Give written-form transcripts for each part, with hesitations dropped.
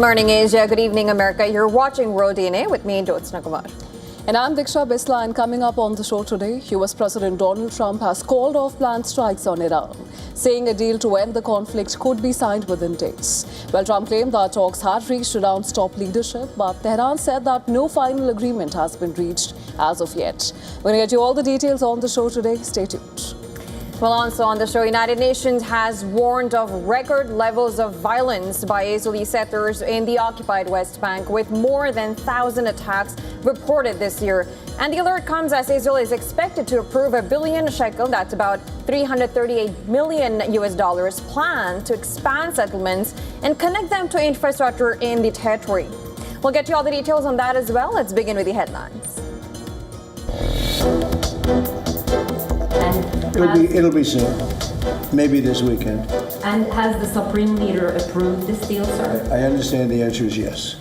Morning Asia, good evening America. You're watching World DNA with me, Jyotsna Kumar. And I'm Diksha Bisla, and coming up on the show today, US President Donald Trump has called off planned strikes on Iran, saying a deal to end the conflict could be signed within days. Well, Trump claimed that talks had reached Iran's top leadership, but Tehran said that no final agreement has been reached as of yet. We're going to get you all the details on the show today. Stay tuned. Well, also on the show, United Nations has warned of record levels of violence by Israeli settlers in the occupied West Bank, with more than 1,000 attacks reported this year. And the alert comes as Israel is expected to approve $1 billion shekel, that's about $338 million US dollars, plan to expand settlements and connect them to infrastructure in the territory. We'll get you all the details on that as well. Let's begin with the headlines. It'll be soon. Maybe this weekend. And has the Supreme Leader approved this deal, sir? I understand the answer is yes.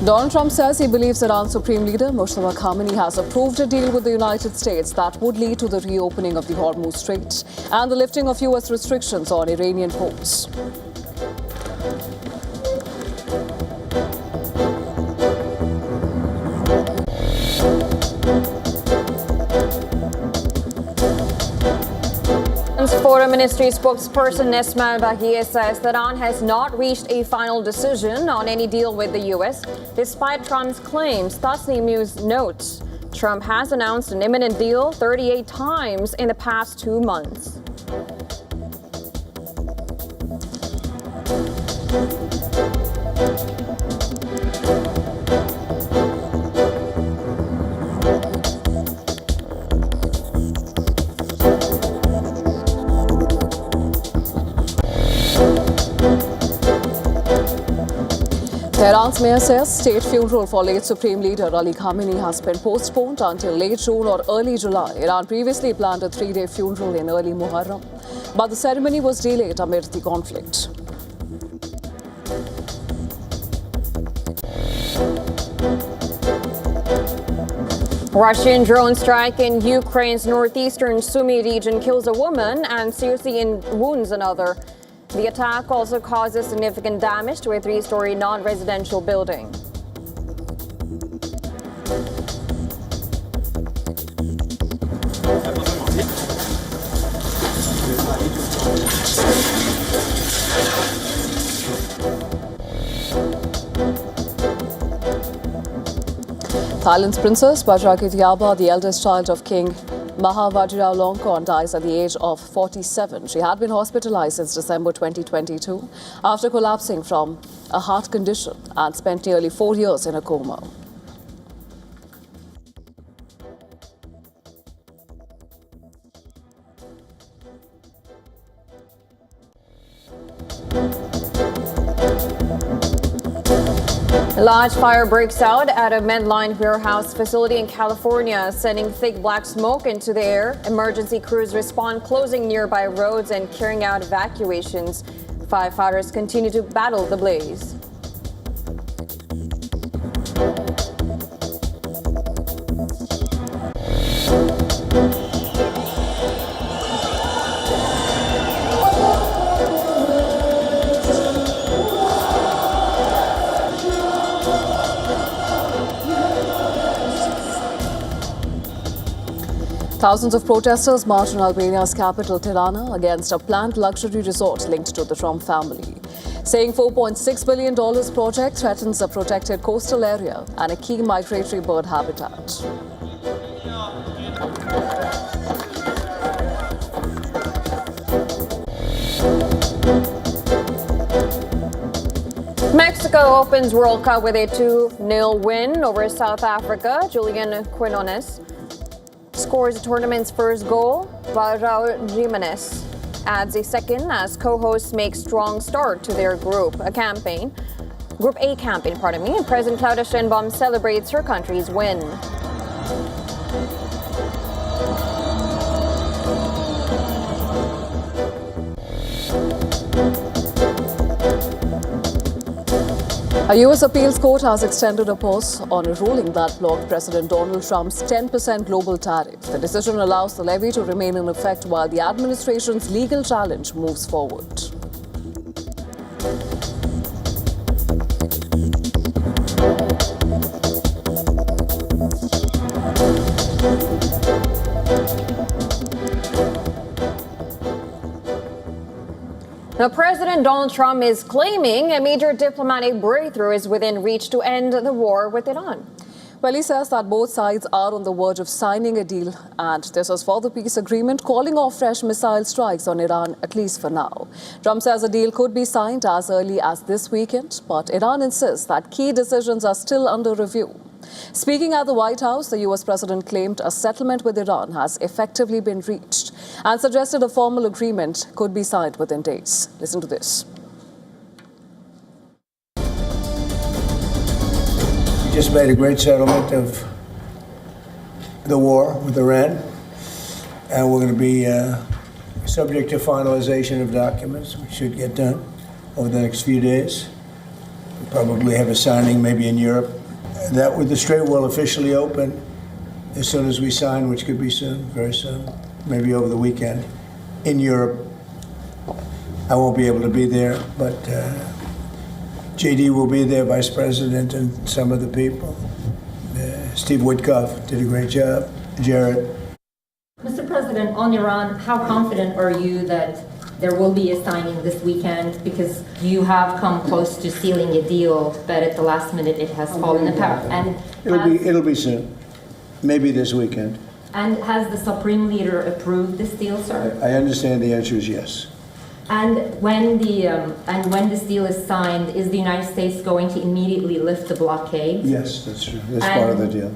Donald Trump says he believes Iran's Supreme Leader Moshtaba Khamenei has approved a deal with the United States that would lead to the reopening of the Hormuz Strait and the lifting of US restrictions on Iranian ports. Foreign Ministry spokesperson Nesma Al-Baghia says that Iran has not reached a final decision on any deal with the U.S., despite Trump's claims. Tasnim News notes Trump has announced an imminent deal 38 times in the past 2 months. Tehran's mayor says state funeral for late Supreme Leader Ali Khamenei has been postponed until late June or early July. Iran previously planned a 3-day funeral in early Muharram, but the ceremony was delayed amid the conflict. Russian drone strike in Ukraine's northeastern Sumy region kills a woman and seriously wounds another. The attack also causes significant damage to a 3-story non-residential building. Thailand's Princess Vajrakeetiaba, the eldest child of King Maha Vajiralongkorn, dies at the age of 47. She had been hospitalized since December 2022 after collapsing from a heart condition and spent nearly 4 years in a coma. A large fire breaks out at a Medline warehouse facility in California, sending thick black smoke into the air. Emergency crews respond, closing nearby roads and carrying out evacuations. Firefighters continue to battle the blaze. Thousands of protesters marched in Albania's capital, Tirana, against a planned luxury resort linked to the Trump family, saying $4.6 billion project threatens a protected coastal area and a key migratory bird habitat. Mexico opens World Cup with a 2-0 win over South Africa. Julian Quinones scores the tournament's first goal, while Raul Jimenez adds a second as co-hosts make strong start to their Group A campaign. And President Claudia Sheinbaum celebrates her country's win. A U.S. appeals court has extended a pause on a ruling that blocked President Donald Trump's 10% global tariff. The decision allows the levy to remain in effect while the administration's legal challenge moves forward. Now, President Donald Trump is claiming a major diplomatic breakthrough is within reach to end the war with Iran. Well, he says that both sides are on the verge of signing a deal, and this is for the peace agreement, calling off fresh missile strikes on Iran, at least for now. Trump says a deal could be signed as early as this weekend, but Iran insists that key decisions are still under review. Speaking at the White House, the U.S. president claimed a settlement with Iran has effectively been reached and suggested a formal agreement could be signed within days. Listen to this. We just made a great settlement of the war with Iran, and we're going to be subject to finalization of documents, which should get done over the next few days. We'll probably have a signing maybe in Europe. That with the Strait will officially open as soon as we sign, which could be soon, very soon, maybe over the weekend. In Europe, I won't be able to be there, but JD will be there, Vice President, and some of the people. Steve Witkoff did a great job. Jared. Mr. President, on Iran, how confident are you that there will be a signing this weekend? Because you have come close to sealing a deal, but at the last minute it has fallen apart. And It'll be soon, maybe this weekend. And has the Supreme Leader approved this deal, sir? I understand the answer is yes. And when this deal is signed, is the United States going to immediately lift the blockade? Yes, that's true. That's part of the deal.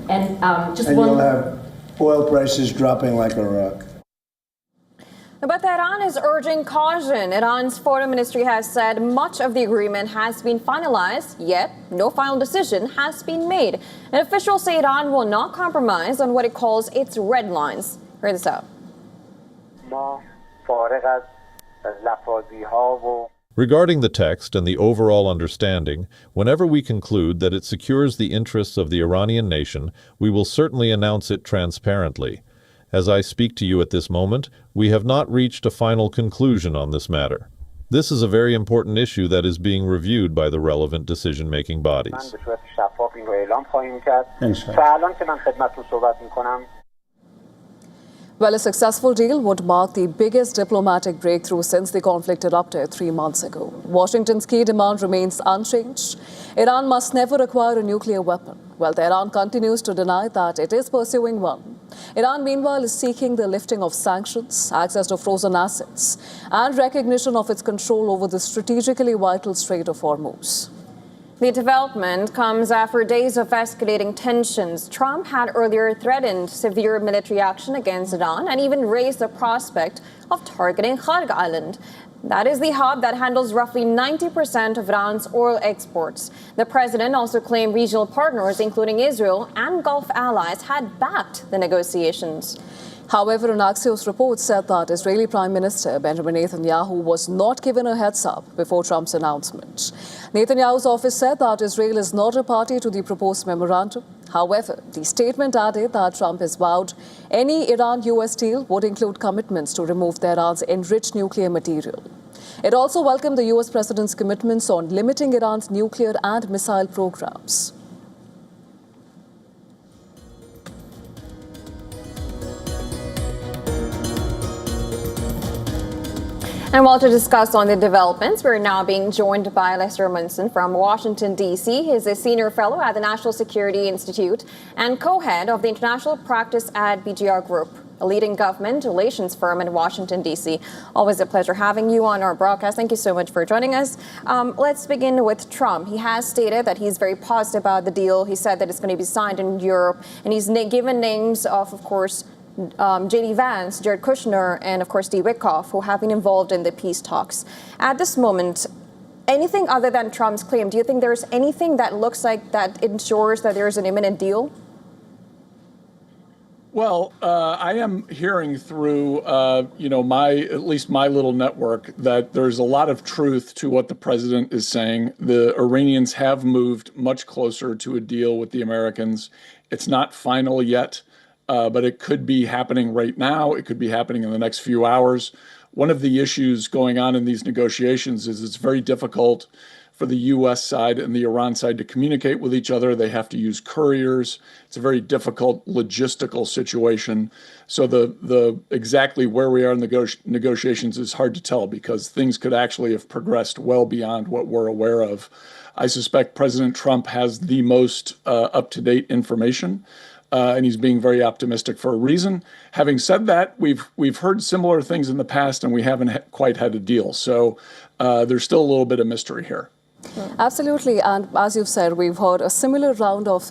And You'll have oil prices dropping like a rock. But Tehran is urging caution. Iran's foreign ministry has said much of the agreement has been finalized, yet no final decision has been made. And officials say Iran will not compromise on what it calls its red lines. Hear this out. Regarding the text and the overall understanding, whenever we conclude that it secures the interests of the Iranian nation, we will certainly announce it transparently. As I speak to you at this moment, we have not reached a final conclusion on this matter. This is a very important issue that is being reviewed by the relevant decision-making bodies. Well, a successful deal would mark the biggest diplomatic breakthrough since the conflict erupted 3 months ago. Washington's key demand remains unchanged. Iran must never acquire a nuclear weapon, while Tehran continues to deny that it is pursuing one. Iran, meanwhile, is seeking the lifting of sanctions, access to frozen assets, and recognition of its control over the strategically vital Strait of Hormuz. The development comes after days of escalating tensions. Trump had earlier threatened severe military action against Iran and even raised the prospect of targeting Kharg Island. That is the hub that handles roughly 90% of Iran's oil exports. The president also claimed regional partners, including Israel and Gulf allies, had backed the negotiations. However, an Axios report said that Israeli Prime Minister Benjamin Netanyahu was not given a heads-up before Trump's announcement. Netanyahu's office said that Israel is not a party to the proposed memorandum. However, the statement added that Trump has vowed any Iran-US deal would include commitments to remove Tehran's enriched nuclear material. It also welcomed the US president's commitments on limiting Iran's nuclear and missile programs. And while to discuss on the developments, we're now being joined by Lester Munson from Washington, D.C. He's a senior fellow at the National Security Institute and co-head of the international practice at BGR Group, a leading government relations firm in Washington, D.C. Always a pleasure having you on our broadcast. Thank you so much for joining us. Let's begin with Trump. He has stated that he's very positive about the deal. He said that it's going to be signed in Europe, and he's given names of course, J.D. Vance, Jared Kushner, and of course Steve Witkoff, who have been involved in the peace talks. At this moment, anything other than Trump's claim, do you think there's anything that looks like that ensures that there's an imminent deal? Well, I am hearing through, at least my little network, that there's a lot of truth to what the president is saying. The Iranians have moved much closer to a deal with the Americans. It's not final yet. But it could be happening right now. It could be happening in the next few hours. one of the issues going on in these negotiations is it's very difficult for the U.S. side and the Iran side to communicate with each other. They have to use couriers. It's a very difficult logistical situation. So the exactly where we are in the negotiations is hard to tell because things could actually have progressed well beyond what we're aware of. I suspect President Trump has the most up-to-date information, and he's being very optimistic for a reason. Having said that, we've heard similar things in the past, and we haven't quite had a deal. So there's still a little bit of mystery here. Absolutely, and as you've said, we've heard a similar round of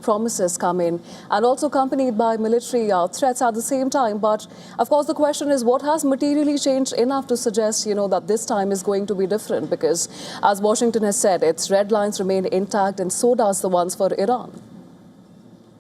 promises come in, and also accompanied by military threats at the same time. But of course, the question is, what has materially changed enough to suggest that this time is going to be different? Because as Washington has said, its red lines remain intact, and so does the ones for Iran.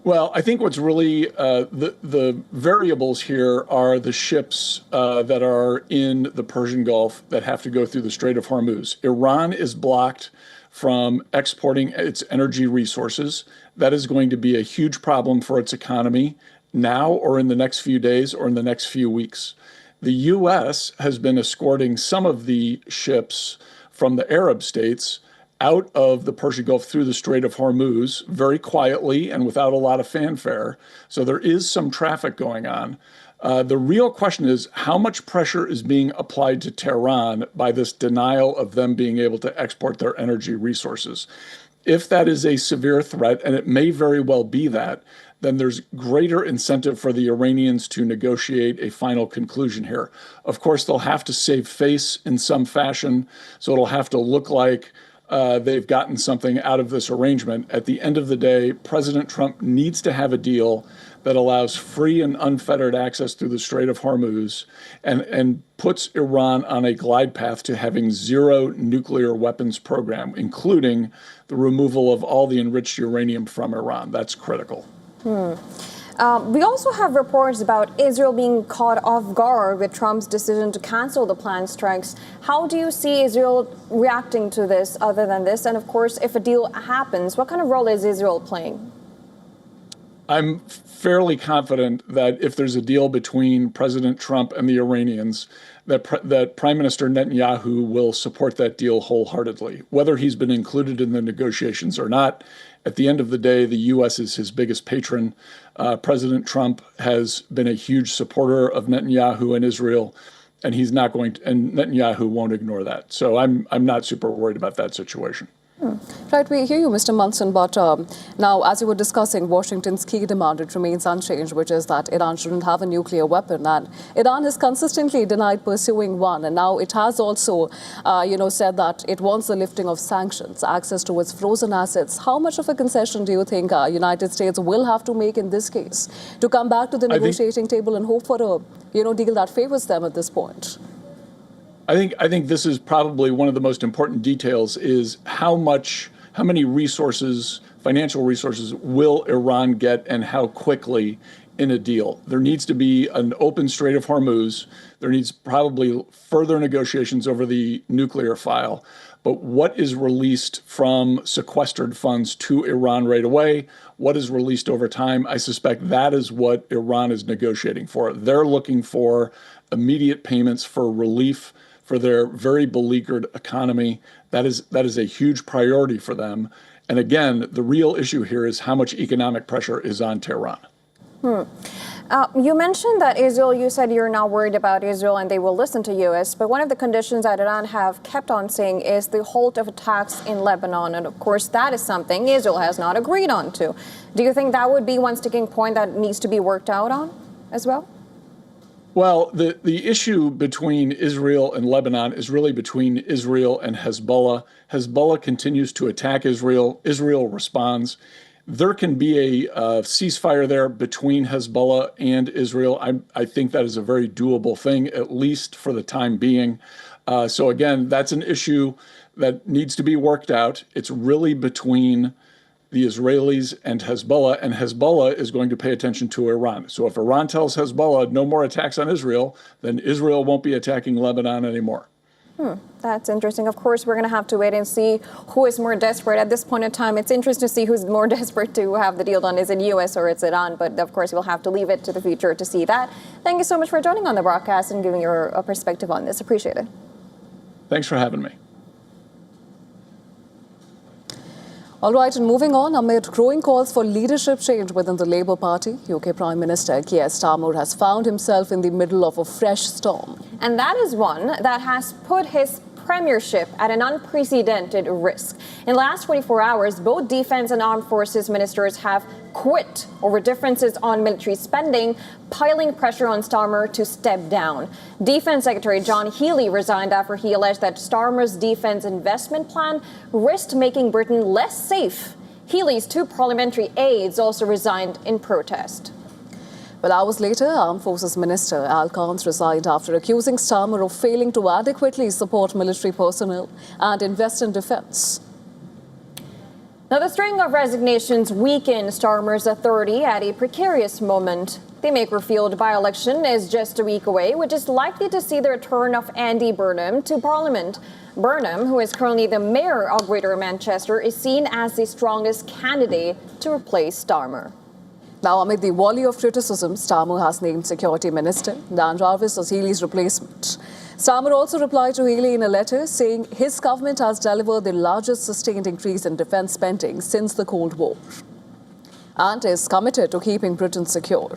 Well, I think what's really the variables here are the ships that are in the Persian Gulf that have to go through the Strait of Hormuz. Iran is blocked from exporting its energy resources. That is going to be a huge problem for its economy now or in the next few days or in the next few weeks. The U.S. has been escorting some of the ships from the Arab states out of the Persian Gulf through the Strait of Hormuz very quietly and without a lot of fanfare. So there is some traffic going on. The real question is how much pressure is being applied to Tehran by this denial of them being able to export their energy resources. If that is a severe threat, and it may very well be that, then there's greater incentive for the Iranians to negotiate a final conclusion here. Of course, they'll have to save face in some fashion, so it'll have to look like they've gotten something out of this arrangement. At the end of the day, President Trump needs to have a deal that allows free and unfettered access through the Strait of Hormuz and puts Iran on a glide path to having zero nuclear weapons program, including the removal of all the enriched uranium from Iran. That's critical. We also have reports about Israel being caught off guard with Trump's decision to cancel the planned strikes. How do you see Israel reacting to this other than this? And of course, if a deal happens, what kind of role is Israel playing? I'm fairly confident that if there's a deal between President Trump and the Iranians, that Prime Minister Netanyahu will support that deal wholeheartedly, whether he's been included in the negotiations or not. At the end of the day, the U.S. is his biggest patron. President Trump has been a huge supporter of Netanyahu and Israel, and he's not going to, and Netanyahu won't ignore that. So I'm not super worried about that situation. Right, we hear you, Mr. Munson, but now, as you were discussing, Washington's key demand, it remains unchanged, which is that Iran shouldn't have a nuclear weapon. And Iran has consistently denied pursuing one. And now it has also, said that it wants the lifting of sanctions, access to its frozen assets. How much of a concession do you think United States will have to make in this case to come back to the negotiating table and hope for a deal that favors them at this point? I think this is probably one of the most important details is how many resources, financial resources, will Iran get and how quickly in a deal. There needs to be an open Strait of Hormuz. There needs probably further negotiations over the nuclear file. But what is released from sequestered funds to Iran right away? What is released over time? I suspect that is what Iran is negotiating for. They're looking for immediate payments for relief for their very beleaguered economy. That is a huge priority for them. And again, the real issue here is how much economic pressure is on Tehran. You mentioned that Israel, you said you're not worried about Israel and they will listen to U.S., but one of the conditions that Iran have kept on saying is the halt of attacks in Lebanon. And of course, that is something Israel has not agreed on to. Do you think that would be one sticking point that needs to be worked out on as well? Well, the issue between Israel and Lebanon is really between Israel and Hezbollah. Hezbollah continues to attack Israel. Israel responds. There can be a ceasefire there between Hezbollah and Israel. I think that is a very doable thing, at least for the time being. So again, that's an issue that needs to be worked out. It's really between the Israelis and Hezbollah is going to pay attention to Iran. So if Iran tells Hezbollah no more attacks on Israel, then Israel won't be attacking Lebanon anymore. That's interesting. Of course, we're going to have to wait and see who is more desperate at this point in time. It's interesting to see who's more desperate to have the deal done. Is it U.S. or it's Iran? But of course, we'll have to leave it to the future to see that. Thank you so much for joining on the broadcast and giving your perspective on this. Appreciate it. Thanks for having me. All right, and moving on, amid growing calls for leadership change within the Labour Party, UK Prime Minister Keir Starmer has found himself in the middle of a fresh storm. And that is one that has put his premiership at an unprecedented risk. In the last 24 hours, both defense and armed forces ministers have quit over differences on military spending, piling pressure on Starmer to step down. Defense Secretary John Healey resigned after he alleged that Starmer's defense investment plan risked making Britain less safe. Healey's two parliamentary aides also resigned in protest. Well, hours later, Armed Forces Minister Al Kans resigned after accusing Starmer of failing to adequately support military personnel and invest in defense. Now, the string of resignations weaken Starmer's authority at a precarious moment. The Makerfield by-election is just a week away, which is likely to see the return of Andy Burnham to Parliament. Burnham, who is currently the mayor of Greater Manchester, is seen as the strongest candidate to replace Starmer. Now, amid the volley of criticism, Starmer has named Security Minister Dan Jarvis as Healey's replacement. Starmer also replied to Healey in a letter saying his government has delivered the largest sustained increase in defence spending since the Cold War and is committed to keeping Britain secure.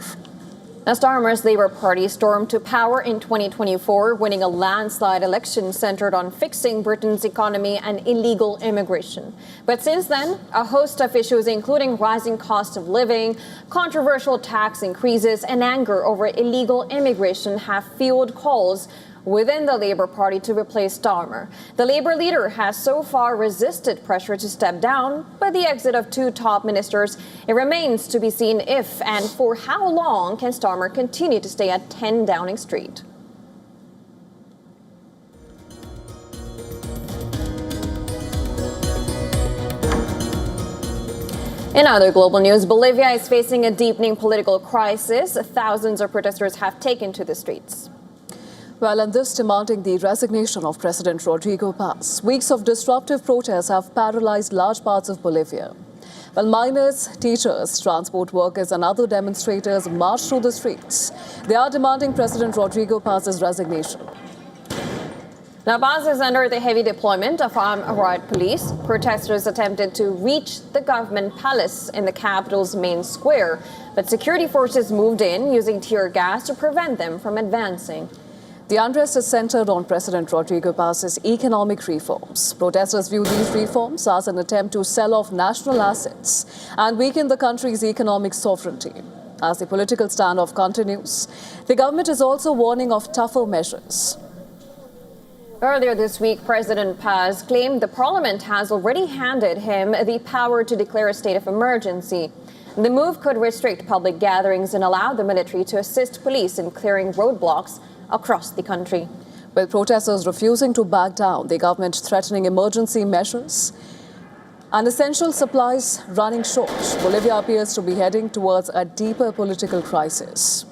Now, Starmer's Labour Party stormed to power in 2024, winning a landslide election centred on fixing Britain's economy and illegal immigration. But since then, a host of issues, including rising cost of living, controversial tax increases, and anger over illegal immigration, have fueled calls within the Labour Party to replace Starmer. The Labour leader has so far resisted pressure to step down, but the exit of two top ministers, it remains to be seen if and for how long can Starmer continue to stay at 10 Downing Street. In other global news, Bolivia is facing a deepening political crisis. Thousands of protesters have taken to the streets. Well, and this demanding the resignation of President Rodrigo Paz. Weeks of disruptive protests have paralyzed large parts of Bolivia. Well, miners, teachers, transport workers and other demonstrators marched through the streets. They are demanding President Rodrigo Paz's resignation. Now, Paz is under the heavy deployment of armed riot police. Protesters attempted to reach the government palace in the capital's main square, but security forces moved in using tear gas to prevent them from advancing. The unrest is centered on President Rodrigo Paz's economic reforms. Protesters view these reforms as an attempt to sell off national assets and weaken the country's economic sovereignty. As the political standoff continues, the government is also warning of tougher measures. Earlier this week, President Paz claimed the parliament has already handed him the power to declare a state of emergency. The move could restrict public gatherings and allow the military to assist police in clearing roadblocks across the country. With protesters refusing to back down, the government threatening emergency measures and essential supplies running short, Bolivia appears to be heading towards a deeper political crisis.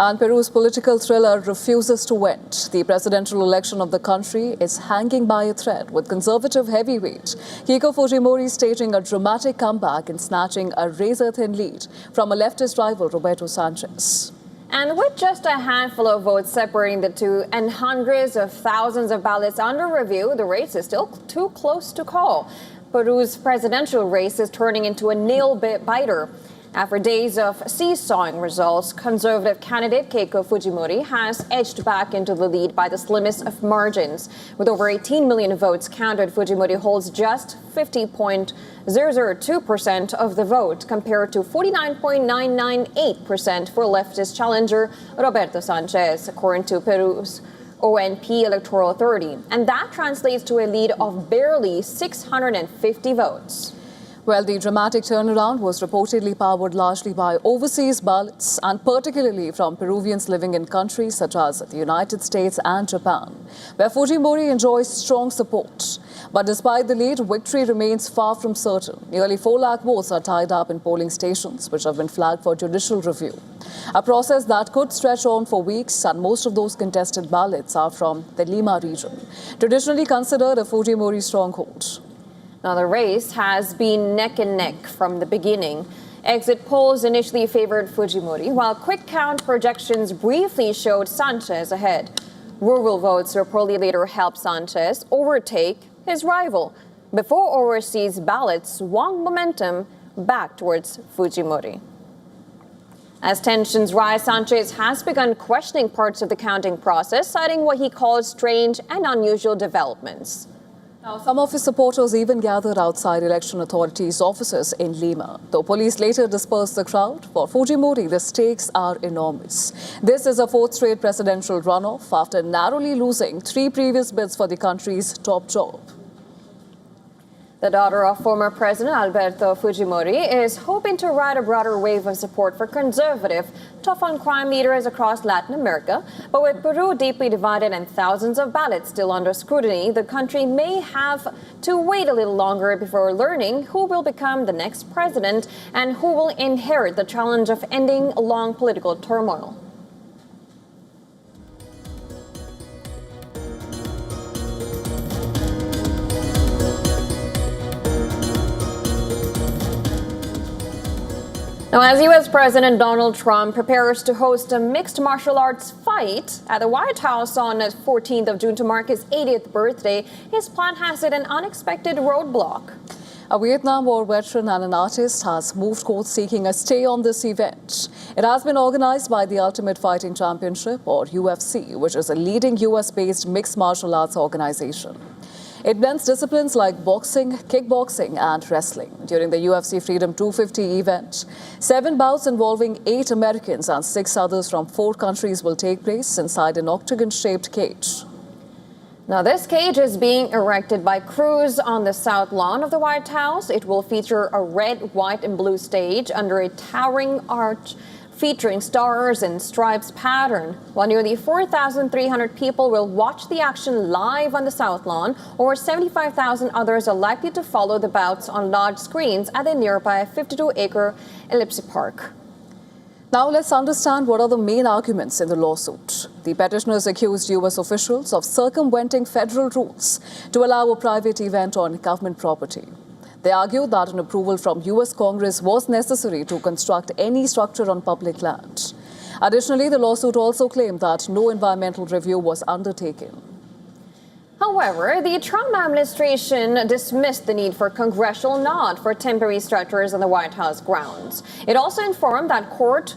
And Peru's political thriller refuses to end. The presidential election of the country is hanging by a thread, with conservative heavyweight Keiko Fujimori staging a dramatic comeback and snatching a razor-thin lead from a leftist rival, Roberto Sanchez. And with just a handful of votes separating the two and hundreds of thousands of ballots under review, the race is still too close to call. Peru's presidential race is turning into a nail-biter. After days of seesawing results, conservative candidate Keiko Fujimori has edged back into the lead by the slimmest of margins. With over 18 million votes counted, Fujimori holds just 50.002% of the vote, compared to 49.998% for leftist challenger Roberto Sanchez, according to Peru's ONP Electoral Authority. And that translates to a lead of barely 650 votes. Well, the dramatic turnaround was reportedly powered largely by overseas ballots, and particularly from Peruvians living in countries such as the United States and Japan, where Fujimori enjoys strong support. But despite the lead, victory remains far from certain. Nearly 4 lakh votes are tied up in polling stations, which have been flagged for judicial review. A process that could stretch on for weeks, and most of those contested ballots are from the Lima region, traditionally considered a Fujimori stronghold. Now, the race has been neck and neck from the beginning. Exit polls initially favored Fujimori, while quick count projections briefly showed Sanchez ahead. Rural votes reportedly later helped Sanchez overtake his rival, before overseas ballots swung momentum back towards Fujimori. As tensions rise, Sanchez has begun questioning parts of the counting process, citing what he calls strange and unusual developments. Now, some of his supporters even gathered outside election authorities' offices in Lima. Though police later dispersed the crowd, for Fujimori, the stakes are enormous. This is a 4th straight presidential runoff after narrowly losing 3 previous bids for the country's top job. The daughter of former President Alberto Fujimori is hoping to ride a broader wave of support for conservative, tough-on-crime leaders across Latin America. But with Peru deeply divided and thousands of ballots still under scrutiny, the country may have to wait a little longer before learning who will become the next president and who will inherit the challenge of ending long political turmoil. Now, as U.S. President Donald Trump prepares to host a mixed martial arts fight at the White House on the 14th of June to mark his 80th birthday, his plan has hit an unexpected roadblock. A Vietnam War veteran and an artist has moved court seeking a stay on this event. It has been organized by the Ultimate Fighting Championship, or UFC, which is a leading U.S.-based mixed martial arts organization. It blends disciplines like boxing, kickboxing, and wrestling. During the UFC Freedom 250 event, 7 bouts involving 8 Americans and 6 others from 4 countries will take place inside an octagon-shaped cage. Now, this cage is being erected by crews on the south lawn of the White House. It will feature a red, white, and blue stage under a towering arch featuring stars and stripes pattern, while nearly 4,300 people will watch the action live on the South Lawn. Over 75,000 others are likely to follow the bouts on large screens at the nearby 52-acre Ellipse Park. Now let's understand what are the main arguments in the lawsuit. The petitioners accused U.S. officials of circumventing federal rules to allow a private event on government property. They argued that an approval from U.S. Congress was necessary to construct any structure on public land. Additionally, the lawsuit also claimed that no environmental review was undertaken. However, the Trump administration dismissed the need for congressional nod for temporary structures on the White House grounds. It also informed the court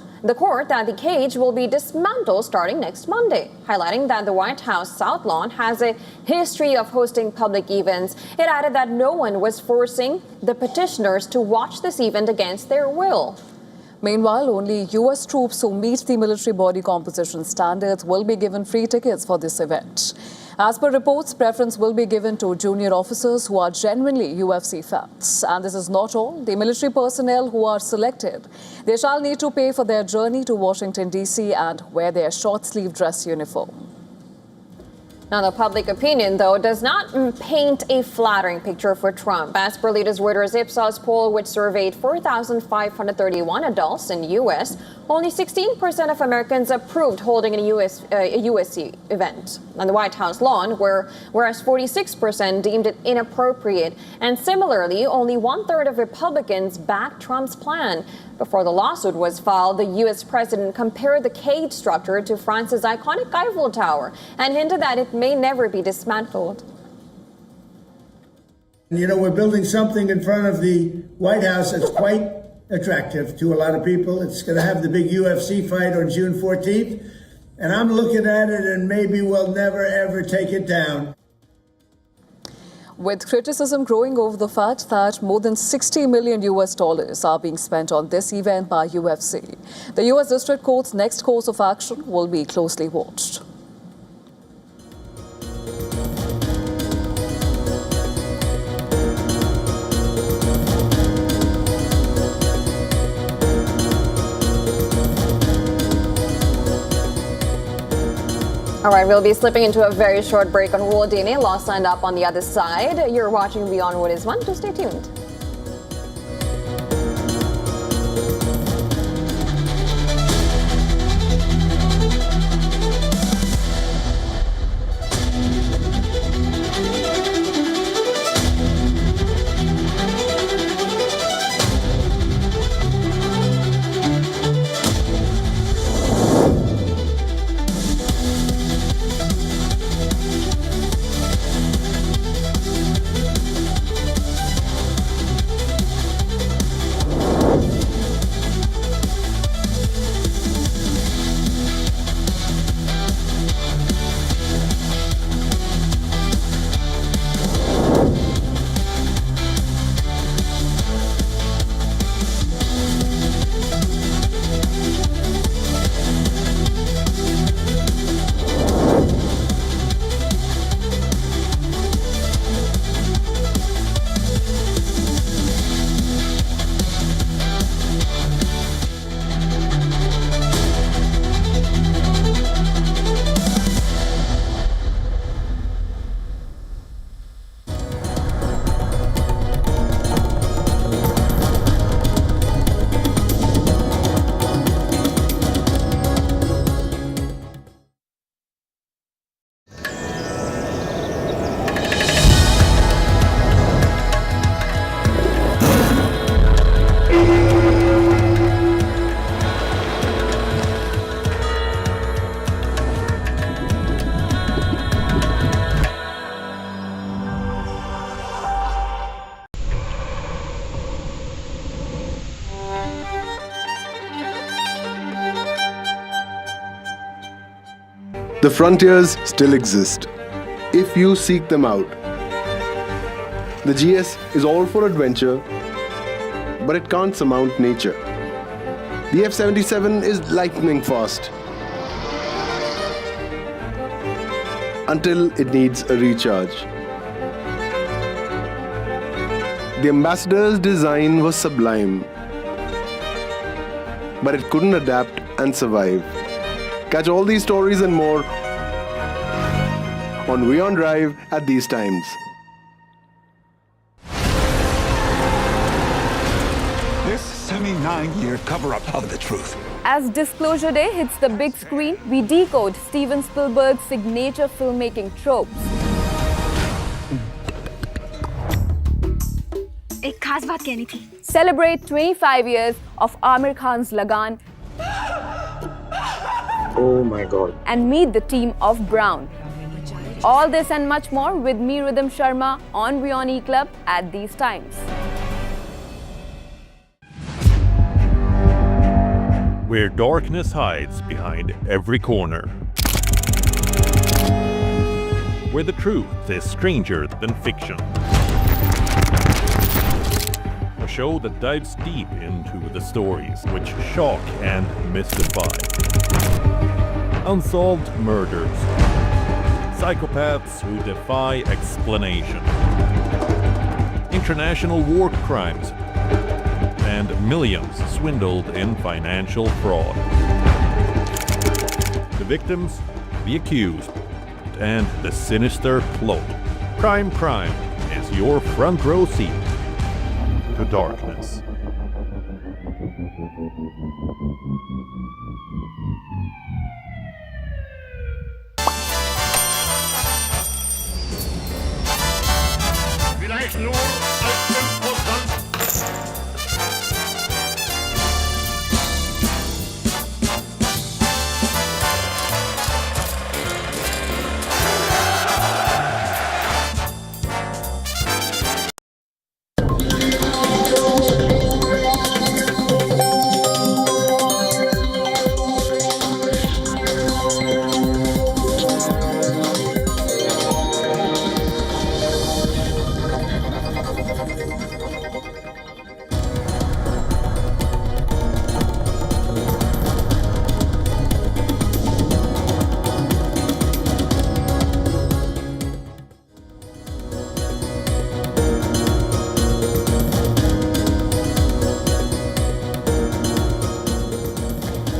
that the cage will be dismantled starting next Monday, highlighting that the White House South Lawn has a history of hosting public events. It added that no one was forcing the petitioners to watch this event against their will. Meanwhile, only U.S. troops who meet the military body composition standards will be given free tickets for this event. As per reports, preference will be given to junior officers who are genuinely UFC fans. And this is not all. The military personnel who are selected, they shall need to pay for their journey to Washington, D.C. and wear their short-sleeve dress uniform. Now, the public opinion, though, does not paint a flattering picture for Trump. As per latest Reuters Ipsos poll, which surveyed 4,531 adults in the U.S., only 16% of Americans approved holding a USC event on the White House lawn, whereas 46% deemed it inappropriate. And similarly, only 1/3 of Republicans backed Trump's plan. Before the lawsuit was filed, the U.S. president compared the cage structure to France's iconic Eiffel Tower and hinted that it may never be dismantled. You know, we're building something in front of the White House that's quite attractive to a lot of people. It's going to have the big UFC fight on June 14th. And I'm looking at it and maybe we'll never, ever take it down. With criticism growing over the fact that more than $60 million are being spent on this event by UFC, the U.S. District Court's next course of action will be closely watched. All right, we'll be slipping into a very short break on World DNA. Lost signed up on the other side. You're watching Beyond What Is One. Just stay tuned. The frontiers still exist, if you seek them out. The GS is all for adventure, but it can't surmount nature. The F-77 is lightning fast, until it needs a recharge. The Ambassador's design was sublime, but it couldn't adapt and survive. Catch all these stories and more on WION Drive at these times. This semi-9-year cover-up of the truth. As Disclosure Day hits the big screen, we decode Steven Spielberg's signature filmmaking tropes. एक खास बात कहनी थी. Celebrate 25 years of Amir Khan's Lagan. Oh my God. And meet the team of Brown. All this and much more with me, Rhythm Sharma, on WION E-Club at these times. Where darkness hides behind every corner. Where the truth is stranger than fiction. A show that dives deep into the stories which shock and mystify. Unsolved murders. Psychopaths who defy explanation. International war crimes. And millions swindled in financial fraud. The victims, the accused, and the sinister plot. Crime is your front row seat to darkness. Vielleicht nur als Impulsant.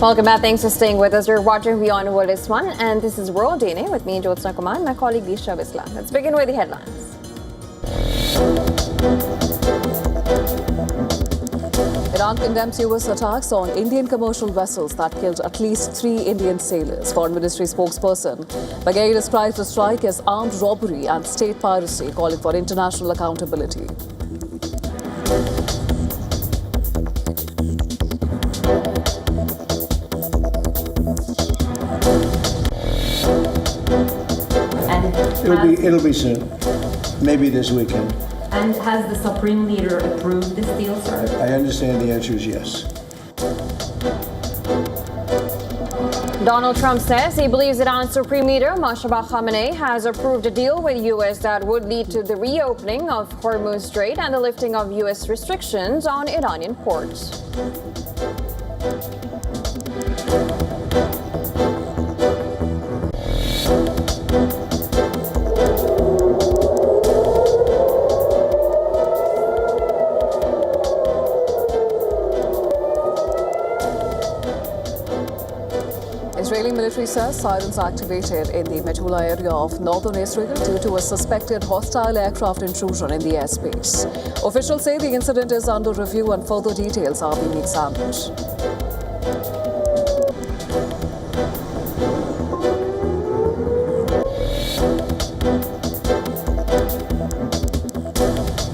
Welcome back. Thanks for staying with us. You're watching WION The World this one, and this is World DNA with me, Jyotsna Kumar, and my colleague Disha Bisla. Let's begin with the headlines. Iran condemns US attacks on Indian commercial vessels that killed at least 3 Indian sailors. Foreign Ministry spokesperson Bagheri describes the strike as armed robbery and state piracy, calling for international accountability. It'll be soon. Maybe this weekend. And has the Supreme Leader approved this deal, sir? I understand the answer is yes. Donald Trump says he believes Iran's Supreme Leader Moshtaba Khamenei has approved a deal with the U.S. that would lead to the reopening of Hormuz Strait and the lifting of U.S. restrictions on Iranian ports. Israeli military says sirens activated in the Metula area of northern Israel due to a suspected hostile aircraft intrusion in the airspace. Officials say the incident is under review and further details are being examined.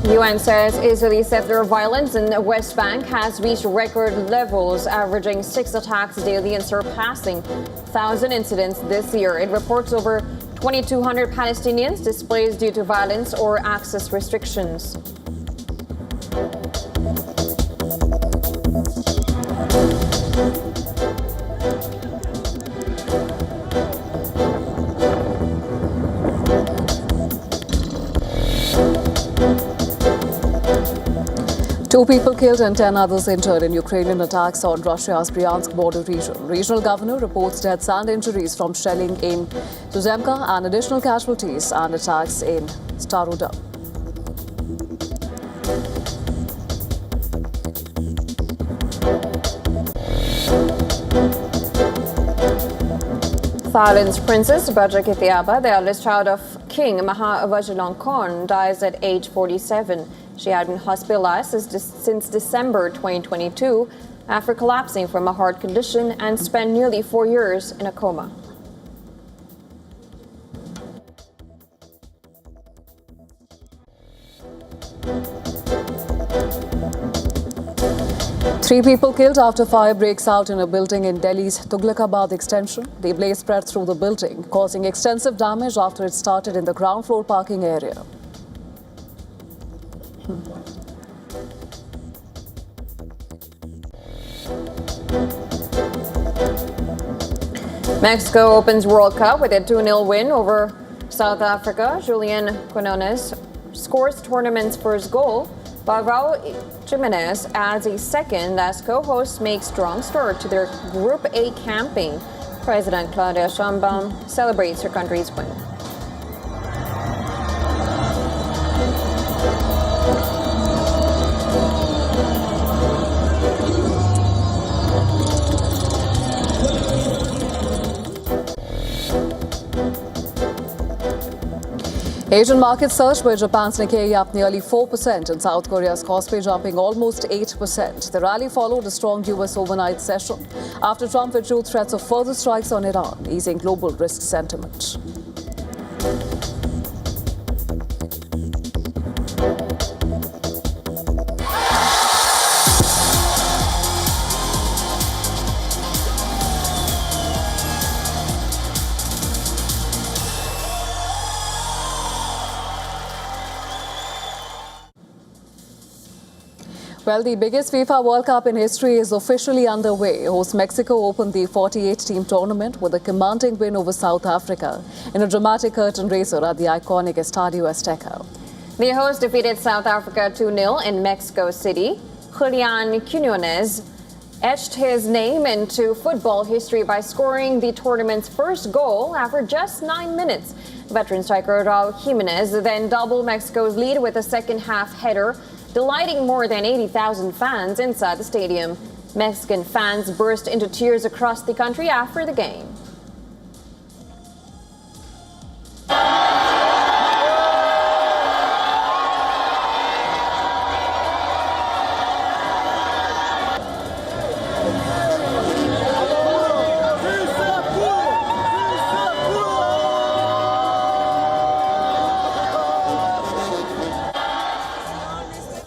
UN says Israeli settler violence in the West Bank has reached record levels, averaging 6 attacks daily and surpassing 1,000 incidents this year. It reports over 2,200 Palestinians displaced due to violence or access restrictions. Two people killed and 10 others injured in Ukrainian attacks on Russia's Bryansk border region. Regional governor reports deaths and injuries from shelling in Tuzemka and additional casualties and attacks in Staroda. Thailand's Princess Bajrakithiaba, the eldest child of King Maha Vajiralongkorn, dies at age 47. She had been hospitalized since December 2022 after collapsing from a heart condition and spent nearly 4 years in a coma. Three people killed after fire breaks out in a building in Delhi's Tughlakabad extension. The blaze spread through the building, causing extensive damage after it started in the ground floor parking area. Mexico opens World Cup with a 2-0 win over South Africa. Julian Quinones scores tournament's first goal, while Raul Jimenez adds a second as co-hosts make strong start to their Group A campaign. President Claudia Sheinbaum celebrates her country's win. Asian markets surged with Japan's Nikkei up nearly 4% and South Korea's Kospi jumping almost 8%. The rally followed a strong US overnight session after Trump withdrew threats of further strikes on Iran, easing global risk sentiment. Well, the biggest FIFA World Cup in history is officially underway. Host Mexico opened the 48-team tournament with a commanding win over South Africa in a dramatic curtain raiser at the iconic Estadio Azteca. The host defeated South Africa 2-0 in Mexico City. Julian Quinones etched his name into football history by scoring the tournament's first goal after just 9 minutes. Veteran striker Raul Jimenez then doubled Mexico's lead with a second-half header, delighting more than 80,000 fans inside the stadium. Mexican fans burst into tears across the country after the game.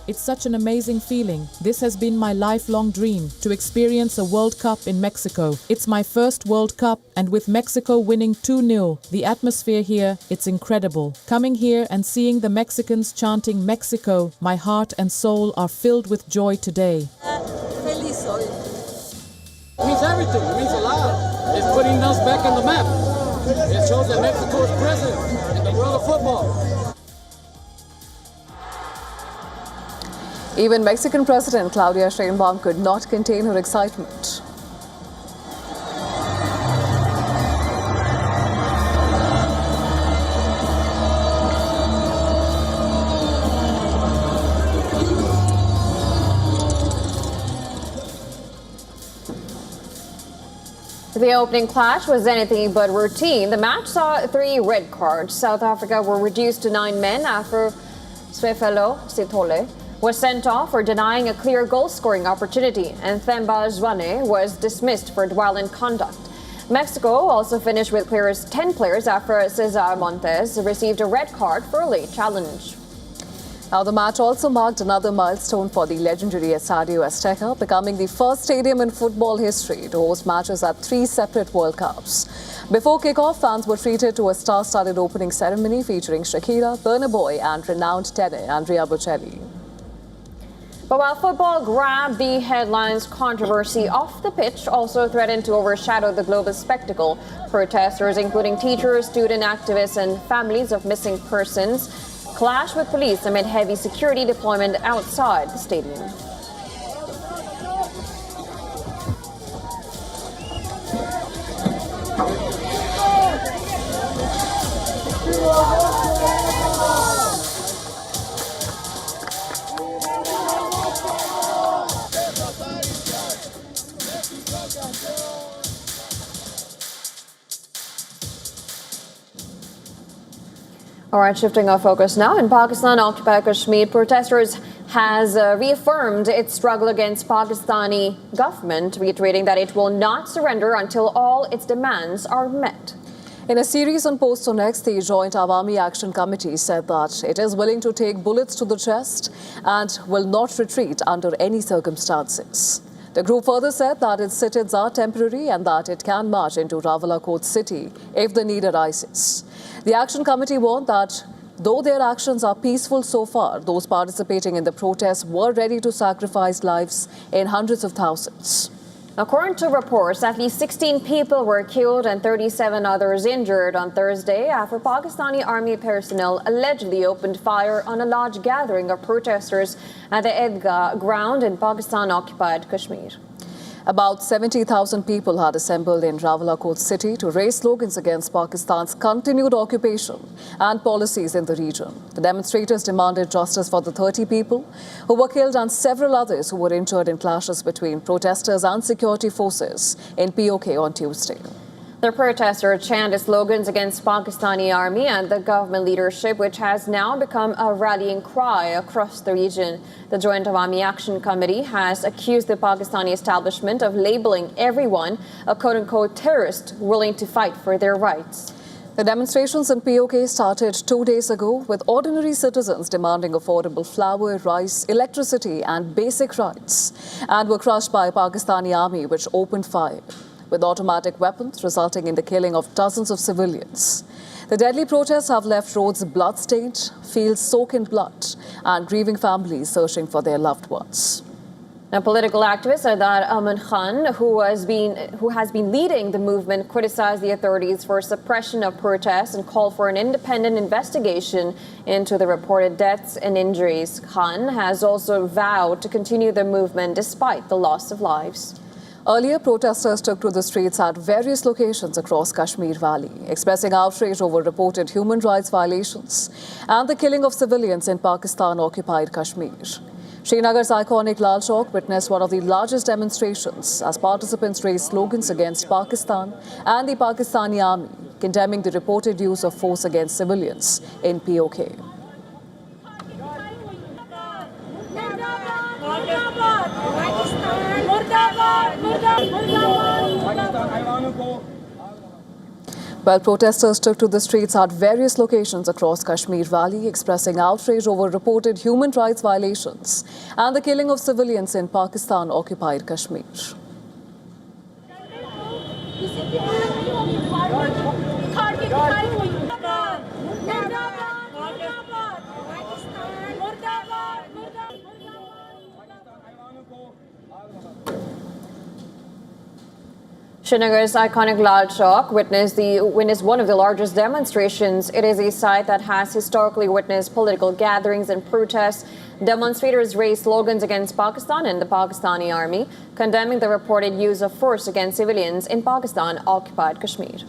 It's such an amazing feeling. This has been my lifelong dream, to experience a World Cup in Mexico. It's my first World Cup, and with Mexico winning 2-0, the atmosphere here, it's incredible. Coming here and seeing the Mexicans chanting Mexico, my heart and soul are filled with joy today. It means everything. It means a lot. It's putting us back on the map. It shows that Mexico is present in the world of football. Even Mexican President Claudia Sheinbaum could not contain her excitement. The opening clash was anything but routine. The match saw 3 red cards. South Africa were reduced to 9 men after Swefelo Sithole was sent off for denying a clear goal-scoring opportunity, and Themba Zwane was dismissed for violent conduct. Mexico also finished with 10 players after Cesar Montes received a red card for a late challenge. Now, the match also marked another milestone for the legendary Estadio Azteca, becoming the first stadium in football history to host matches at 3 separate World Cups. Before kickoff, fans were treated to a star-studded opening ceremony featuring Shakira, Burna Boy and renowned tenor Andrea Bocelli. But while football grabbed the headlines, controversy off the pitch also threatened to overshadow the global spectacle. Protesters, including teachers, student activists and families of missing persons, clashed with police amid heavy security deployment outside the stadium. All right, shifting our focus now. In Pakistan-occupied Kashmir, protesters has reaffirmed its struggle against Pakistani government, reiterating that it will not surrender until all its demands are met. In a series on posts on X, the Joint Awami Action Committee said that it is willing to take bullets to the chest and will not retreat under any circumstances. The group further said that its sit-ins are temporary and that it can march into Rawalakot city if the need arises. The Action Committee warned that though their actions are peaceful so far, those participating in the protests were ready to sacrifice lives in hundreds of thousands. According to reports, at least 16 people were killed and 37 others injured on Thursday after Pakistani army personnel allegedly opened fire on a large gathering of protesters at the Edgah ground in Pakistan-occupied Kashmir. About 70,000 people had assembled in Rawalakot city to raise slogans against Pakistan's continued occupation and policies in the region. The demonstrators demanded justice for the 30 people who were killed and several others who were injured in clashes between protesters and security forces in POK on Tuesday. The protesters chanted slogans against Pakistani army and the government leadership, which has now become a rallying cry across the region. The Joint Awami Action Committee has accused the Pakistani establishment of labeling everyone a quote-unquote terrorist willing to fight for their rights. The demonstrations in POK started 2 days ago with ordinary citizens demanding affordable flour, rice, electricity and basic rights, and were crushed by Pakistani army, which opened fire with automatic weapons, resulting in the killing of dozens of civilians. The deadly protests have left roads blood-stained, fields soaked in blood, and grieving families searching for their loved ones. Now, political activist Sardar Aman Khan, who has been leading the movement, criticized the authorities for suppression of protests and called for an independent investigation into the reported deaths and injuries. Khan has also vowed to continue the movement despite the loss of lives. Earlier, protesters took to the streets at various locations across Kashmir Valley, expressing outrage over reported human rights violations and the killing of civilians in Pakistan-occupied Kashmir. Srinagar's iconic Lal Chowk witnessed one of the largest demonstrations as participants raised slogans against Pakistan and the Pakistani army, condemning the reported use of force against civilians in POK. Well, protesters took to the streets at various locations across Kashmir Valley, expressing outrage over reported human rights violations and the killing of civilians in Pakistan-occupied Kashmir. Srinagar's iconic Lal Chowk witnessed one of the largest demonstrations. It is a site that has historically witnessed political gatherings and protests. Demonstrators raised slogans against Pakistan and the Pakistani army, condemning the reported use of force against civilians in Pakistan-occupied Kashmir.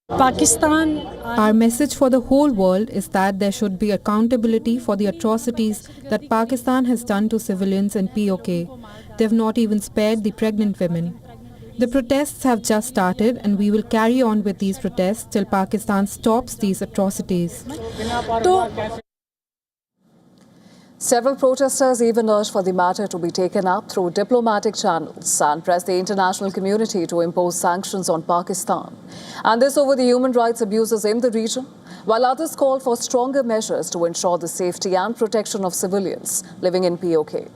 Our message for the whole world is that there should be accountability for the atrocities that Pakistan has done to civilians in POK. They have not even spared the pregnant women. The protests have just started, and we will carry on with these protests till Pakistan stops these atrocities. Several protesters even urged for the matter to be taken up through diplomatic channels and pressed the international community to impose sanctions on Pakistan. And this over the human rights abuses in the region, while others called for stronger measures to ensure the safety and protection of civilians living in POK.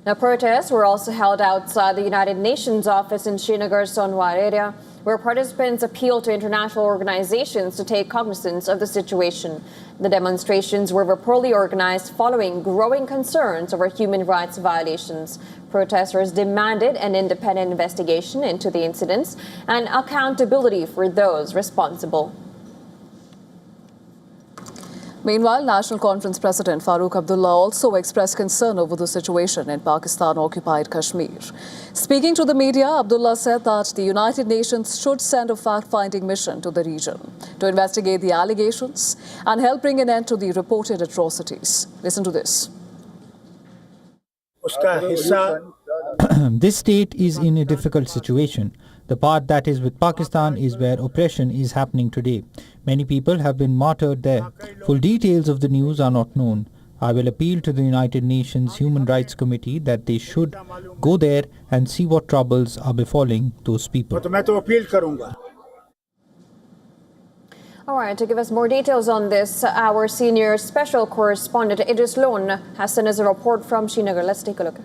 Now, protests were also held outside the United Nations office in Srinagar's Sonwar area, where participants appealed to international organizations to take cognizance of the situation. The demonstrations were reportedly organized following growing concerns over human rights violations. Protesters demanded an independent investigation into the incidents and accountability for those responsible. Meanwhile, National Conference President Farooq Abdullah also expressed concern over the situation in Pakistan-occupied Kashmir. Speaking to the media, Abdullah said that the United Nations should send a fact-finding mission to the region to investigate the allegations and help bring an end to the reported atrocities. Listen to this. This state is in a difficult situation. The part that is with Pakistan is where oppression is happening today. Many people have been martyred there. Full details of the news are not known. I will appeal to the United Nations Human Rights Committee that they should go there and see what troubles are befalling those people. All right, to give us more details on this, our senior special correspondent Idris Lone has sent us a report from Srinagar. Let's take a look.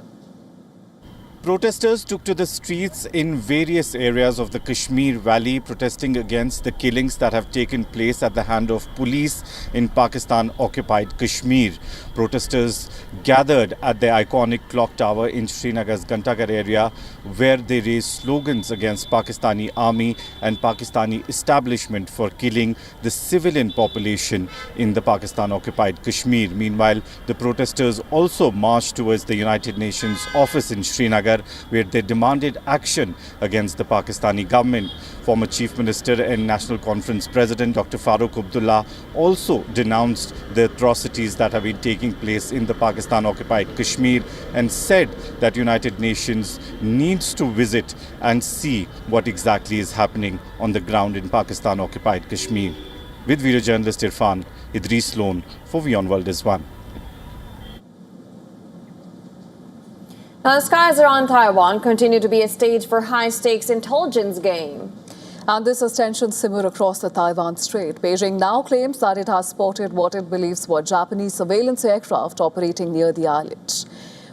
Protesters took to the streets in various areas of the Kashmir Valley, protesting against the killings that have taken place at the hand of police in Pakistan-occupied Kashmir. Protesters gathered at the iconic clock tower in Srinagar's Gantaghar area, where they raised slogans against Pakistani army and Pakistani establishment for killing the civilian population in the Pakistan-occupied Kashmir. Meanwhile, the protesters also marched towards the United Nations office in Srinagar, where they demanded action against the Pakistani government. Former Chief Minister and National Conference President Dr. Farooq Abdullah also denounced the atrocities that have been taking place in the Pakistan-occupied Kashmir and said that United Nations needs to visit and see what exactly is happening on the ground in Pakistan-occupied Kashmir. With video journalist Irfan, Idris Lone for WION World is One. Now, the skies around Taiwan continue to be a stage for high-stakes intelligence game. And this as tensions simmer across the Taiwan Strait. Beijing now claims that it has spotted what it believes were Japanese surveillance aircraft operating near the island.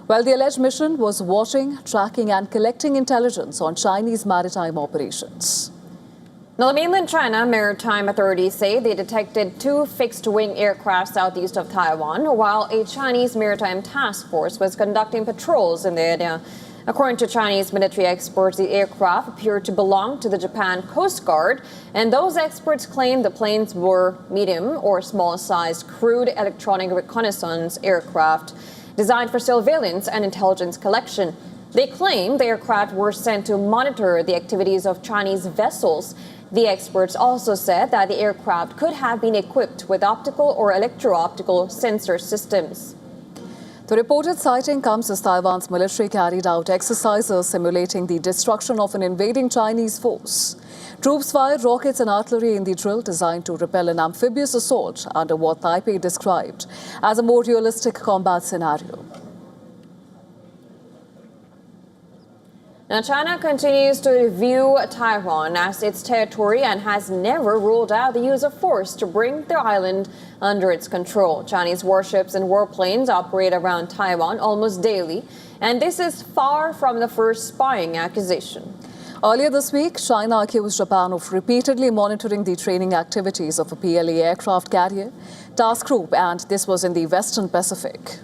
Well, the alleged mission was watching, tracking and collecting intelligence on Chinese maritime operations. Now, the mainland China maritime authorities say they detected 2 fixed-wing aircraft southeast of Taiwan, while a Chinese maritime task force was conducting patrols in the area. According to Chinese military experts, the aircraft appeared to belong to the Japan Coast Guard, and those experts claim the planes were medium or small-sized crude electronic reconnaissance aircraft designed for surveillance and intelligence collection. They claim the aircraft were sent to monitor the activities of Chinese vessels. The experts also said that the aircraft could have been equipped with optical or electro-optical sensor systems. The reported sighting comes as Taiwan's military carried out exercises simulating the destruction of an invading Chinese force. Troops fired rockets and artillery in the drill designed to repel an amphibious assault under what Taipei described as a more realistic combat scenario. Now, China continues to view Taiwan as its territory and has never ruled out the use of force to bring the island under its control. Chinese warships and warplanes operate around Taiwan almost daily, and this is far from the first spying accusation. Earlier this week, China accused Japan of repeatedly monitoring the training activities of a PLA aircraft carrier task group, and this was in the Western Pacific.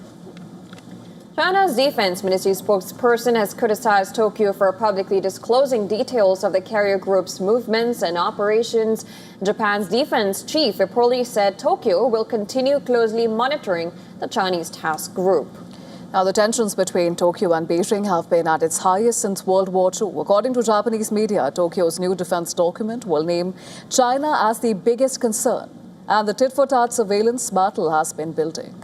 China's defense ministry spokesperson has criticized Tokyo for publicly disclosing details of the carrier group's movements and operations. Japan's defense chief reportedly said Tokyo will continue closely monitoring the Chinese task group. Now, the tensions between Tokyo and Beijing have been at its highest since World War II. According to Japanese media, Tokyo's new defense document will name China as the biggest concern, and the tit-for-tat surveillance battle has been building.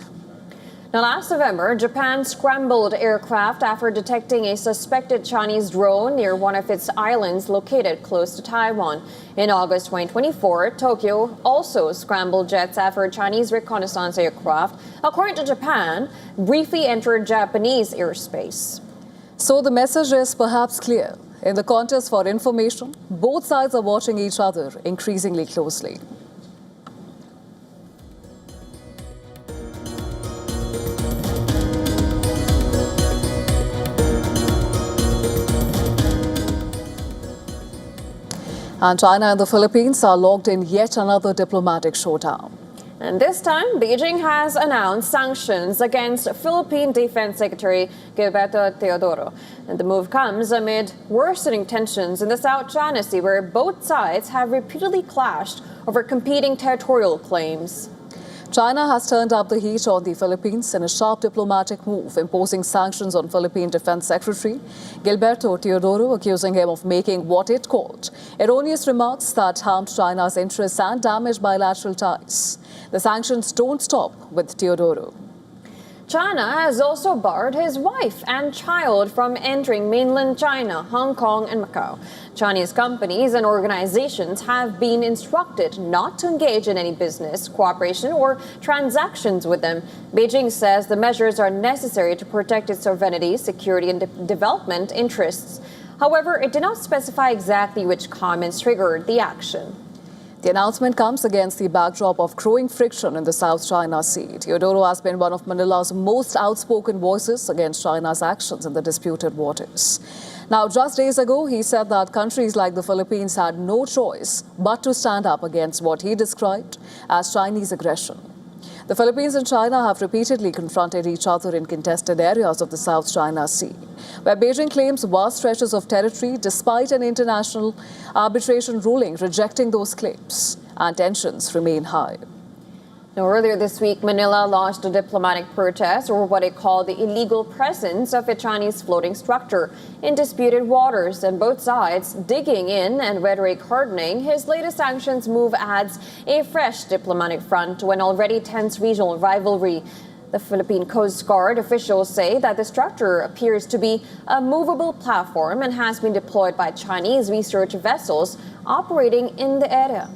Now, last November, Japan scrambled aircraft after detecting a suspected Chinese drone near one of its islands located close to Taiwan. In August 2024, Tokyo also scrambled jets after Chinese reconnaissance aircraft, according to Japan, briefly entered Japanese airspace. So the message is perhaps clear. In the contest for information, both sides are watching each other increasingly closely. And China and the Philippines are locked in yet another diplomatic showdown. And this time, Beijing has announced sanctions against Philippine Defense Secretary Gilberto Teodoro. And the move comes amid worsening tensions in the South China Sea, where both sides have repeatedly clashed over competing territorial claims. China has turned up the heat on the Philippines in a sharp diplomatic move, imposing sanctions on Philippine Defense Secretary Gilberto Teodoro, accusing him of making what it called erroneous remarks that harmed China's interests and damaged bilateral ties. The sanctions don't stop with Teodoro. China has also barred his wife and child from entering mainland China, Hong Kong, and Macau. Chinese companies and organizations have been instructed not to engage in any business, cooperation, or transactions with them. Beijing says the measures are necessary to protect its sovereignty, security, and development interests. However, it did not specify exactly which comments triggered the action. The announcement comes against the backdrop of growing friction in the South China Sea. Teodoro has been one of Manila's most outspoken voices against China's actions in the disputed waters. Now, just days ago, he said that countries like the Philippines had no choice but to stand up against what he described as Chinese aggression. The Philippines and China have repeatedly confronted each other in contested areas of the South China Sea, where Beijing claims vast stretches of territory despite an international arbitration ruling rejecting those claims, and tensions remain high. Now, earlier this week, Manila launched a diplomatic protest over what it called the illegal presence of a Chinese floating structure in disputed waters, and both sides digging in and rhetoric hardening. His latest sanctions move adds a fresh diplomatic front to an already tense regional rivalry. The Philippine Coast Guard officials say that the structure appears to be a movable platform and has been deployed by Chinese research vessels operating in the area.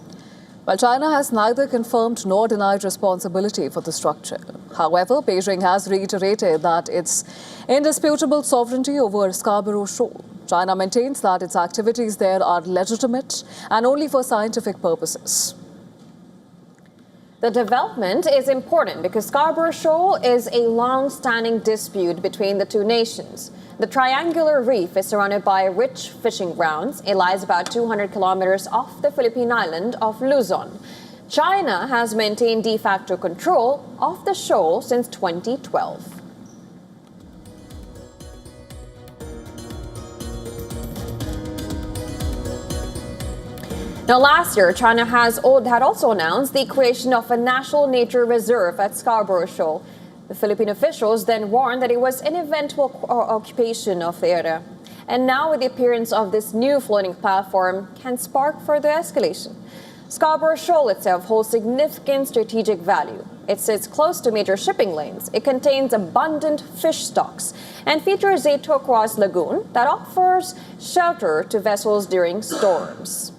Well, China has neither confirmed nor denied responsibility for the structure. However, Beijing has reiterated that its indisputable sovereignty over Scarborough Shoal. China maintains that its activities there are legitimate and only for scientific purposes. The development is important because Scarborough Shoal is a long-standing dispute between the two nations. The triangular reef is surrounded by rich fishing grounds. It lies about 200 kilometers off the Philippine island of Luzon. China has maintained de facto control of the shoal since 2012. Now, last year, China had also announced the creation of a national nature reserve at Scarborough Shoal. The Philippine officials then warned that it was an eventual occupation of the area. And now, with the appearance of this new floating platform, can spark further escalation. Scarborough Shoal itself holds significant strategic value. It sits close to major shipping lanes. It contains abundant fish stocks and features a turquoise lagoon that offers shelter to vessels during storms.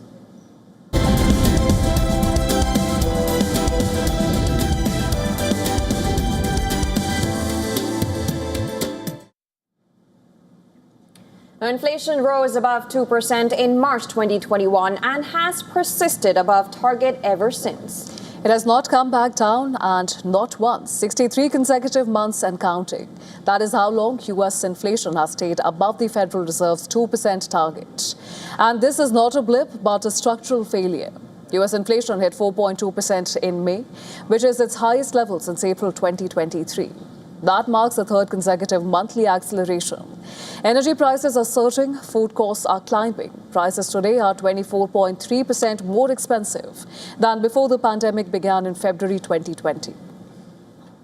Inflation rose above 2% in March 2021 and has persisted above target ever since. It has not come back down, and not once, 63 consecutive months and counting. That is how long U.S. inflation has stayed above the Federal Reserve's 2% target. And this is not a blip, but a structural failure. U.S. inflation hit 4.2% in May, which is its highest level since April 2023. That marks the third consecutive monthly acceleration. Energy prices are surging, food costs are climbing. Prices today are 24.3% more expensive than before the pandemic began in February 2020.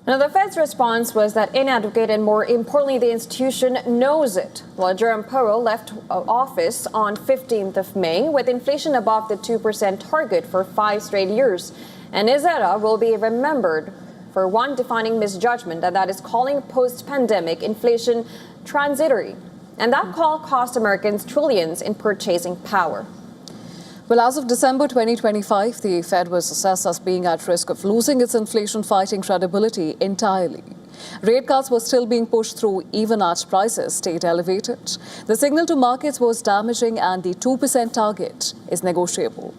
Now, the Fed's response was that inadequate, and more importantly, the institution knows it. While Jerome Powell left office on 15th of May with inflation above the 2% target for 5 straight years. And his era will be remembered for one defining misjudgment, and that is calling post-pandemic inflation transitory. And that call cost Americans trillions in purchasing power. Well, as of December 2025, the Fed was assessed as being at risk of losing its inflation-fighting credibility entirely. Rate cuts were still being pushed through even as prices stayed elevated. The signal to markets was damaging, and the 2% target is negotiable.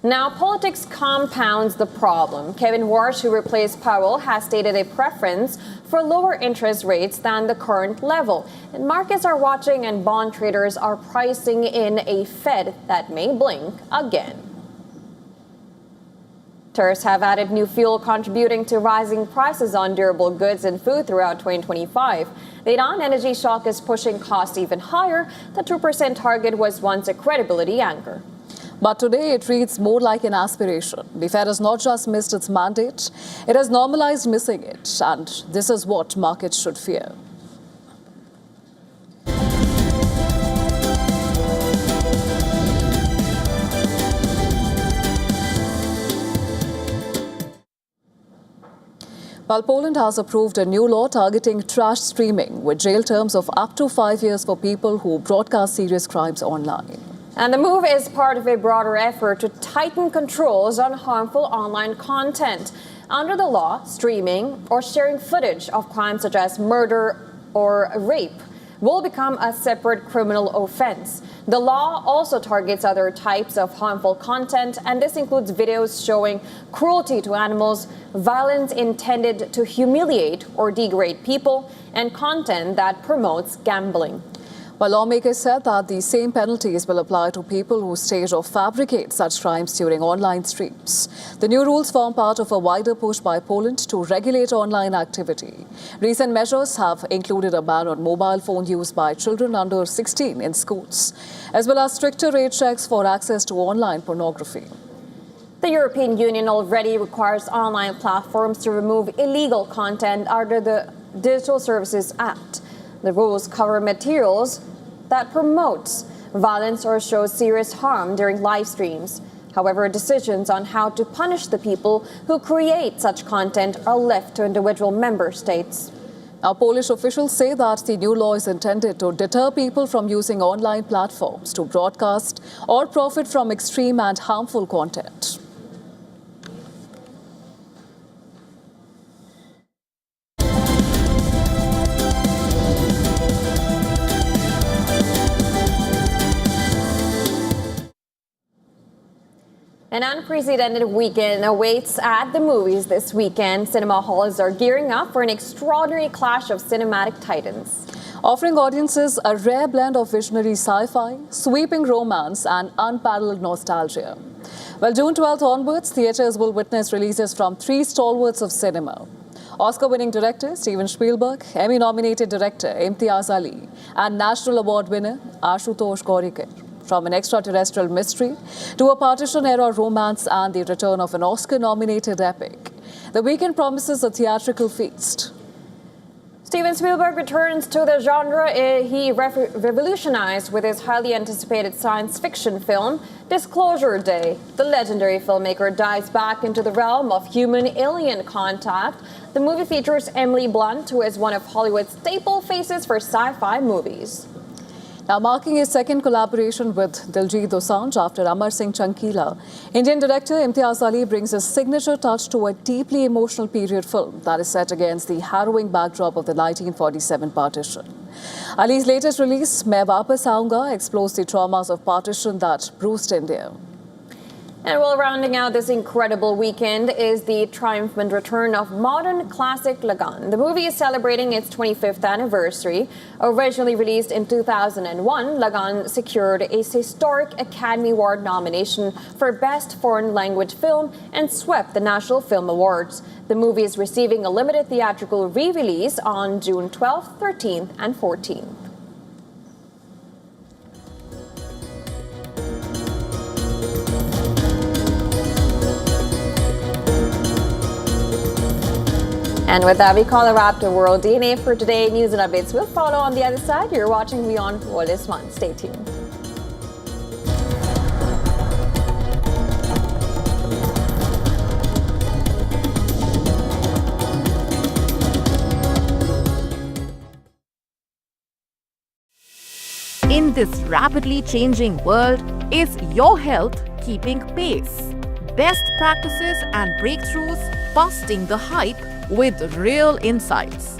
Now, politics compounds the problem. Kevin Warsh, who replaced Powell, has stated a preference for lower interest rates than the current level. And markets are watching, and bond traders are pricing in a Fed that may blink again. Tariffs have added new fuel, contributing to rising prices on durable goods and food throughout 2025. The Iran energy shock is pushing costs even higher. The 2% target was once a credibility anchor. But today it reads more like an aspiration. The Fed has not just missed its mandate, it has normalized missing it. And this is what markets should fear. While Poland has approved a new law targeting trash streaming with jail terms of up to 5 years for people who broadcast serious crimes online. And the move is part of a broader effort to tighten controls on harmful online content. Under the law, streaming or sharing footage of crimes such as murder or rape will become a separate criminal offense. The law also targets other types of harmful content, and this includes videos showing cruelty to animals, violence intended to humiliate or degrade people, and content that promotes gambling. While lawmakers said that the same penalties will apply to people who stage or fabricate such crimes during online streams. The new rules form part of a wider push by Poland to regulate online activity. Recent measures have included a ban on mobile phone use by children under 16 in schools, as well as stricter age checks for access to online pornography. The European Union already requires online platforms to remove illegal content under the Digital Services Act. The rules cover materials that promotes violence or shows serious harm during live streams. However, decisions on how to punish the people who create such content are left to individual member states. Now, Polish officials say that the new law is intended to deter people from using online platforms to broadcast or profit from extreme and harmful content. An unprecedented weekend awaits at the movies this weekend. Cinema halls are gearing up for an extraordinary clash of cinematic titans, offering audiences a rare blend of visionary sci-fi, sweeping romance, and unparalleled nostalgia. Well, June 12th onwards, theatres will witness releases from 3 stalwarts of cinema: Oscar-winning director Steven Spielberg, Emmy-nominated director Imtiaz Ali, and National Award winner Ashutosh Gorikar. From an extraterrestrial mystery to a partition-era romance and the return of an Oscar-nominated epic, The weekend promises a theatrical feast. Steven Spielberg returns to the genre he revolutionized with his highly anticipated science fiction film, Disclosure Day. The legendary filmmaker dives back into the realm of human-alien contact. The movie features Emily Blunt, who is one of Hollywood's staple faces for sci-fi movies. Now marking his second collaboration with Diljit Dosanjh after Amar Singh Chankila, Indian director Imtiaz Ali brings his signature touch to a deeply emotional period film that is set against the harrowing backdrop of the 1947 partition. Ali's latest release, Main Wapas Aaunga, explores the traumas of partition that bruised India. And well, rounding out this incredible weekend is the triumphant return of modern classic Lagan. The movie is celebrating its 25th anniversary. Originally released in 2001, Lagan secured a historic Academy Award nomination for Best Foreign Language Film and swept the National Film Awards. The movie is receiving a limited theatrical re-release on June 12th, 13th, and 14th. And with that, we call a wrap to World DNA for today. News and updates will follow on the other side. You're watching WION The World this month. Stay tuned. In this rapidly changing world, is your health keeping pace? Best practices and breakthroughs, busting the hype with real insights.